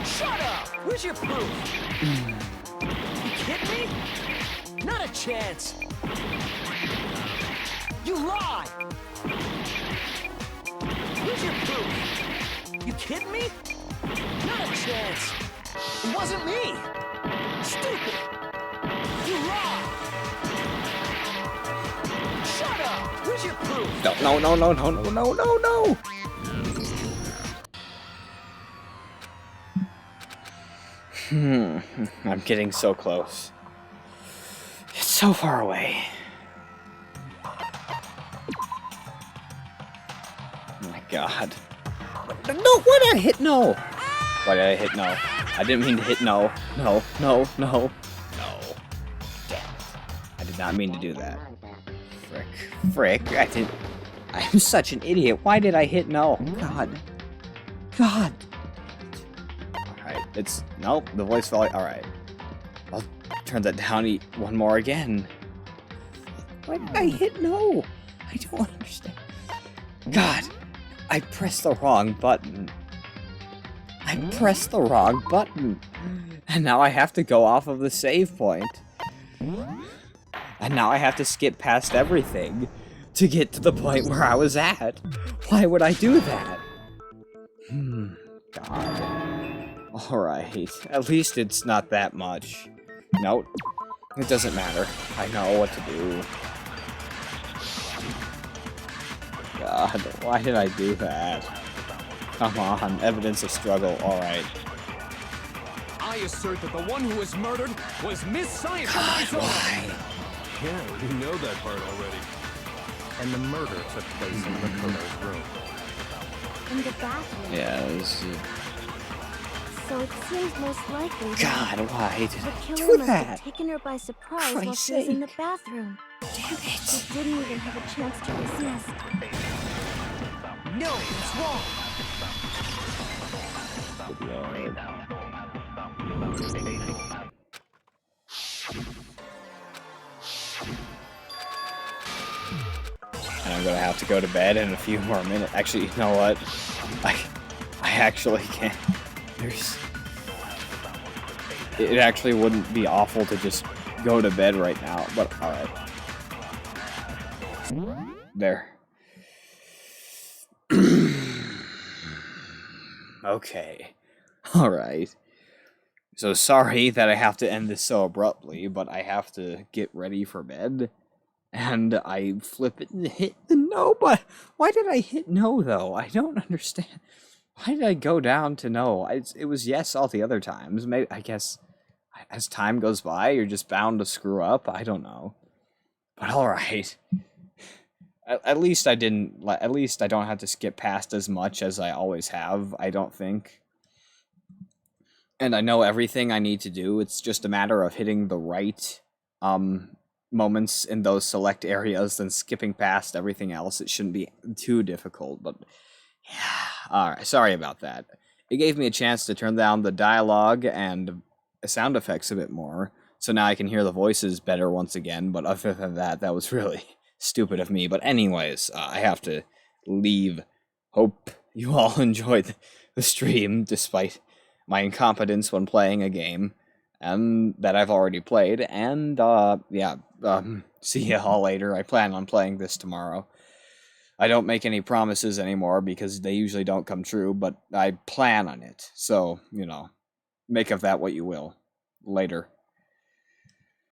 Shut up! Where's your proof? You kidding me? Not a chance! You lie! Where's your proof? You kidding me? Not a chance! It wasn't me! Stupid! You lie! Shut up! Where's your proof? No, no, no, no, no, no, no, no, no! I'm getting so close. It's so far away. Oh my god. No, why did I hit no? Why did I hit no? I didn't mean to hit no. No, no, no. No. Damn it. I did not mean to do that. Frick. I'm such an idiot. Why did I hit no? God. God. Alright, it's... Nope, the voice volume... Alright. I'll turn that down one more again. Why did I hit no? I don't understand. God. I pressed the wrong button. I pressed the wrong button. And now I have to go off of the save point. And now I have to skip past everything to get to the point where I was at. Why would I do that? God. Alright. At least it's not that much. Nope. It doesn't matter. I know what to do. God, why did I do that? Come on, evidence of struggle, alright. I assert that the one who was murdered was Miss Science. God, why? Yeah, you know that part already. And the murder took place in Makoto's room. In the bathroom. Yeah, it was... So it seems most likely God, why did the I killer do must that? have taken her by surprise while Christ's she was in the sake. bathroom. Damn it. She didn't even have a chance to resist. No, it's wrong. And I'm gonna have to go to bed in a few more minutes. Actually, you know what? I actually can't. It actually wouldn't be awful to just go to bed right now, but alright. There. Okay. Alright. So sorry that I have to end this so abruptly, but I have to get ready for bed. And I flip it and hit the no, but why did I hit no, though? I don't understand. Why did I go down to no? It was yes all the other times. Maybe, I guess, as time goes by, you're just bound to screw up. I don't know. But alright. At least I didn't, at least I don't have to skip past as much as I always have, I don't think. And I know everything I need to do. It's just a matter of hitting the right, moments in those select areas and skipping past everything else. It shouldn't be too difficult, but yeah. Alright, sorry about that. It gave me a chance to turn down the dialogue and sound effects a bit more, so now I can hear the voices better once again, but other than that, that was really stupid of me. But anyways, I have to leave. Hope you all enjoyed the stream, despite my incompetence when playing a game, and that I've already played, and, yeah, see ya all later. I plan on playing this tomorrow. I don't make any promises anymore because they usually don't come true, but I plan on it. So, you know, make of that what you will. Later.